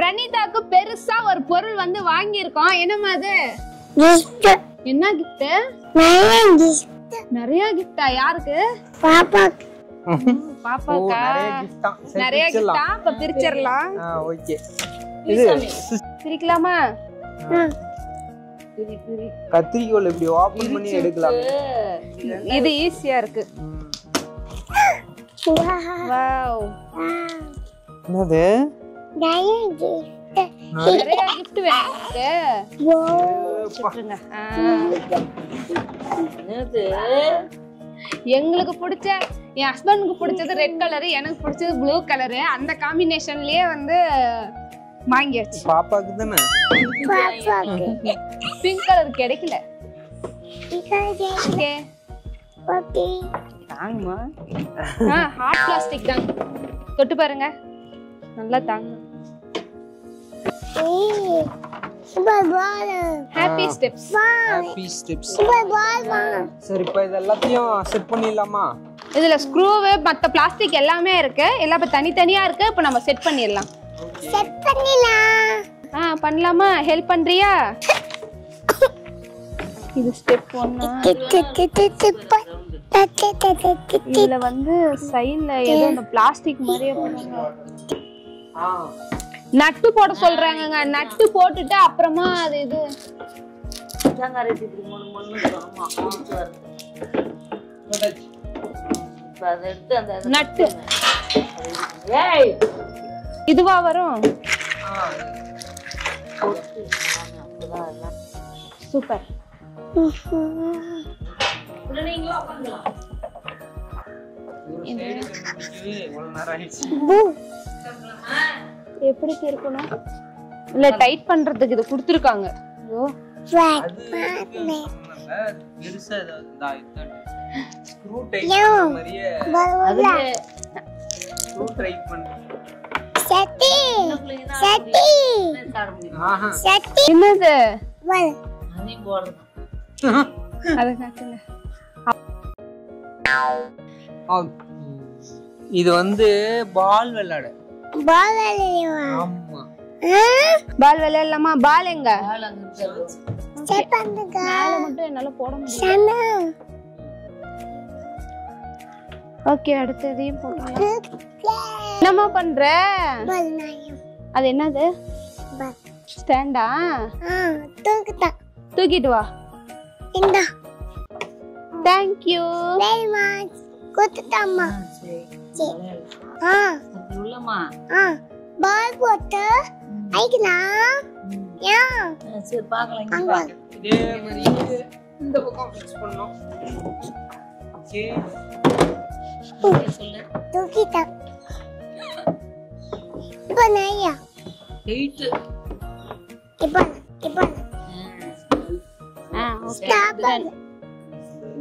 பிரணீதாக்கு பெருசா ஒரு பொருள் வந்து வாங்கி இருக்கோம். என்னமா அது? என்ன gift? நிறைய gift. யாருக்கு? பாப்பாக்கு. பாப்பாக்கா? நிறைய gift. அப்ப பிரிச்சிரலாம். ஓகே. இது பிரிக்கலாமா? கத்திரிக்கோல் இப்படி ஓபன் பண்ணி எடுக்கலாம். இது ஈஸியா இருக்கு. வாவ். என்னது? நிறைய gift வேணும்க்கு. என்னது? எங்களுக்கு பிடிச்ச என் ஹஸ்பண்டுக்கு பிடிச்சது ரெட் கலர், எனக்கு பிடிச்சது ப்ளூ கலர். அந்த காம்பினேஷன்லயே வந்து வாங்கியாச்சு. பாப்பாக்கு தானே? பிங்க் கலர் கிடைக்கல. ஓகே ஓகே தாங்கமா. ஹார்ட் பிளாஸ்டிக் தான். தொட்டு பாருங்க, நல்லா தாங்க. Happy steps. Happy steps. சரி, இப்போ இது எல்லாத்தையும் செட் பண்ணிடலாமா? இதுல ஸ்க்ரூ மத்த பிளாஸ்டிக் எல்லாமே இருக்கு. எல்லாம் இப்ப தனித்தனியா இருக்கு. இப்போ நம்ம செட் பண்ணிடலாம். செட் பண்ணிடலாம். பண்ணலாமா? ஹெல்ப் பண்றியா? இது ஸ்டெப் 1. இதுல வந்து சைடுல ஏதோ அந்த பிளாஸ்டிக் மாதிரியே போடுறாங்க. நட்டு போட சொல்றாங்கங்க. நட்டு போட்டுட்டு அப்புறமா அது இது நட்டு இதுவா வரும். சூப்பர். எப்படி இருக்கணும்? இல்ல டைட் பண்றதுக்கு இது கொடுத்திருக்காங்க. ஸ்க்ரூ டைட் பண்ண மாதிரியே ஸ்க்ரூ டைட் பண்ணு. சட்டி சட்டி சட்டி என்னது? அனி போடுறது. அத காட்டுங்க. இது வந்து பால் விளையாட. பால் விளையாடுவா? ஆமா. பால் விளையாடலாமா? பால் எங்க? பால் அங்க இருக்கு. செட் பண்ணுங்க. மேல மட்டும் என்னால போட முடியல. ஓகே, அடுத்ததையும் போடலாம். என்னமா பண்ற? அது என்னது? ஸ்டாண்டா? தூக்கிட்டு வா. இந்தா. Thank you very much. குத்துட்டம்மா. சரி. உள்ளமா. பால் போட்டு ஐக்கலாம். யா. சரி பார்க்கலாம். இங்க பாரு. இதே மாதிரி இந்த பக்கம் ஃபிக்ஸ் பண்ணனும். ஓகே. சொல்லு. தூக்கிட்ட. இப்போ நையா. 8. இப்போ. ஸ்டாப்.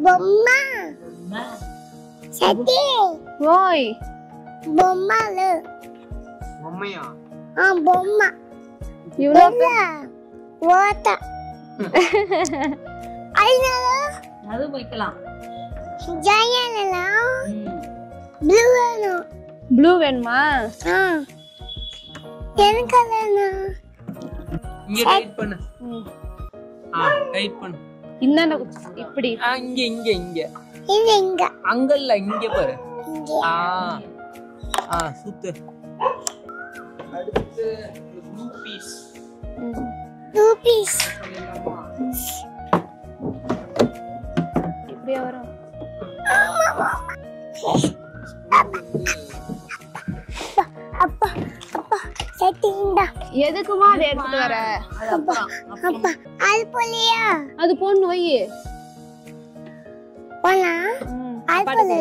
பொம்மா. சட்டி. ஓய். பொம்மால. பொம்மையா? பொம்மா. இவ்வளவு வாட்டா. ஐனால அது வைக்கலாம். ஜாயனல. ப்ளூ வேணும். ப்ளூ வேணுமா? எனக்கு வேணும். இங்க டைட் பண்ணு. டைட் பண்ணு. இன்னன இப்படி. இங்க இங்க இங்க. இங்க. அங்க இல்ல, இங்க பாரு. சுத்து. அடுத்து ப்ளூ பீஸ். இப்படியே வரும். அப்பா செட்டிங்கடா. எதுக்குமா அதை எடுத்துட்டு வர? அப்பா அது போலியா? அது போன்னு வை. போலாம். அது போல.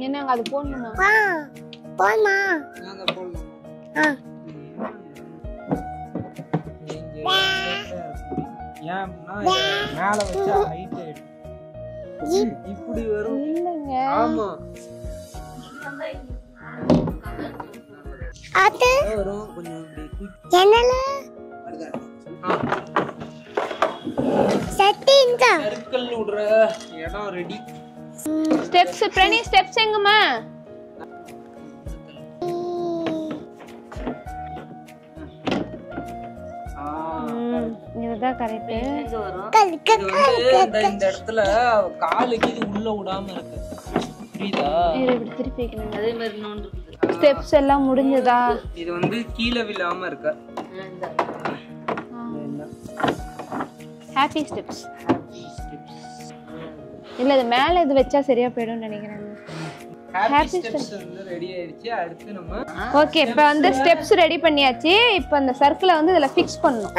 என்னங்க அது போணுமா? போமா. நாங்க போலாம். மேல வச்சா ஹைட் இப்படி வரும். இல்லங்க. ஆமா. அது வரும் கொஞ்சம் இப்படி. என்னல? செட்டிங்க. சர்க்கிள் விடுற இடம் ரெடி. ஸ்டெப்ஸ் பிரணி, ஸ்டெப்ஸ் எங்கமா? இதுதான் கரெக்ட். எங்க வரும்? இது வந்து இந்த இடத்துல காலுக்கு இது உள்ள விடாம இருக்கு. புரியுதா? இது இப்படி திருப்பி வைக்கணும். அதே மாதிரி இன்னொன்று இருக்குது. ஸ்டெப்ஸ் எல்லாம் முடிஞ்சதா? இது வந்து கீழே விழாம இருக்க. இந்த ஹாப்பி ஸ்டெப்ஸ். இல்ல இது மேல இது வச்சா சரியா போய்டும்னு நினைக்கிறேன். ஹாப்பி ஸ்டெப்ஸ் வந்து ரெடி ஆயிடுச்சு. அடுத்து நம்ம ஓகே இப்போ வந்து ஸ்டெப்ஸ் ரெடி பண்ணியாச்சு. இப்போ அந்த சர்க்கிளை வந்து இதுல ஃபிக்ஸ் பண்ணனும்.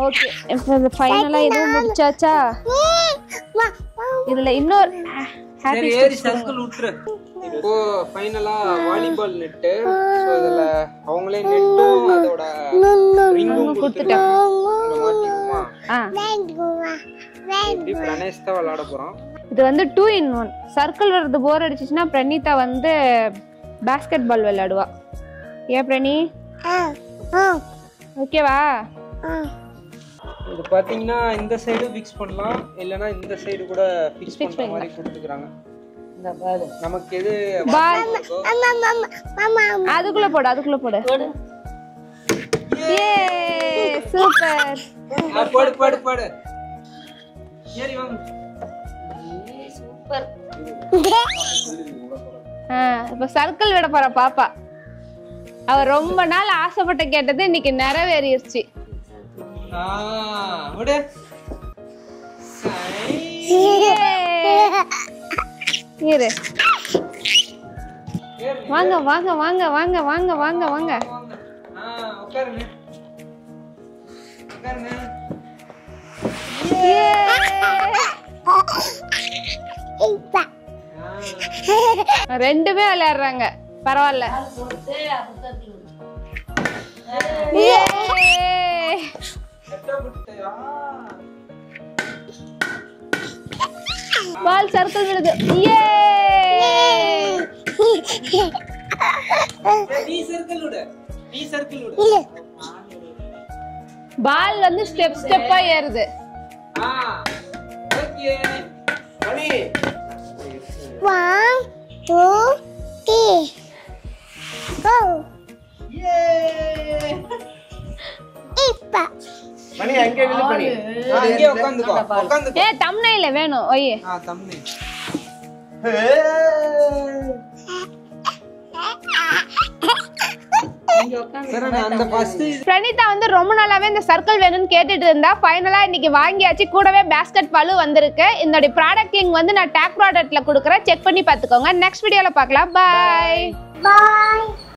ஓகே இப்போ இது ஃபைனலா இது முடிச்சாச்சா? இதுல இன்னொரு ஹாப்பி ஸ்டெப்ஸ் சர்க்கிள் விட்டுரு. இப்போ ஃபைனலா வாலிபால் நெட். சோ இதுல அவங்களே நெட்டும் அதோட ரிங்கும் கொடுத்துட்டாங்க. மாட்டிக்குமா? இப்படி பிரணேஷ் தான் விளையாட போறோம். இது வந்து 2 in 1. சர்க்கிள் வரது போர் அடிச்சுச்சுன்னா பிரணீதா வந்து பாஸ்கெட் பால் விளையாடுவா. ஏன் பிரணி? ஓகேவா? இது பாத்தீங்கன்னா இந்த சைடு ஃபிக்ஸ் பண்ணலாம், இல்லனா இந்த சைடு கூட ஃபிக்ஸ் பண்ற மாதிரி கொடுத்துக்கறாங்க. இந்த பால் நமக்கு எது பால் அதுக்குள்ள போடு. ஏ சூப்பர். போடு. ஏறி வாங்க. சூப்பர். இப்ப சர்க்கிள் விட போற பாப்பா. அவ ரொம்ப நாள் ஆசைப்பட்ட கேட்டது இன்னைக்கு நிறைவேறிடுச்சு. விடு. இரு. வாங்க வாங்க வாங்க வாங்க வாங்க வாங்க வாங்க. உட்காருங்க. ரெண்டுமே விளையாடுறாங்க. பரவாயில்ல. பால் சர்க்கிள் விழுது. பால் வந்து ஸ்டெப் ஸ்டெப்பா ஏறுது. One, two, three, go. Ipa. மணி அங்கே நில்லு பண்ணி. அங்கே உட்கார்ந்துக்கோ. ஏ தம்ப்நெயில வேணும். ஓயே. தம்ப்நெயில். பிரணீதா வந்து ரொம்ப நாளாவே இந்த சர்க்கிள் வேணும்னு கேட்டுட்டு இருந்தா. ஃபைனலா இன்னைக்கு வாங்கியாச்சு. கூடவே பாஸ்கெட் பாலும் வந்திருக்கு. இந்த ப்ராடக்ட் லிங்க் வந்து நான் டாக் ப்ராடக்ட்ல கொடுக்குறேன். செக் பண்ணி பார்த்துக்கோங்க. நெக்ஸ்ட் வீடியோல பார்க்கலாம். பாய்.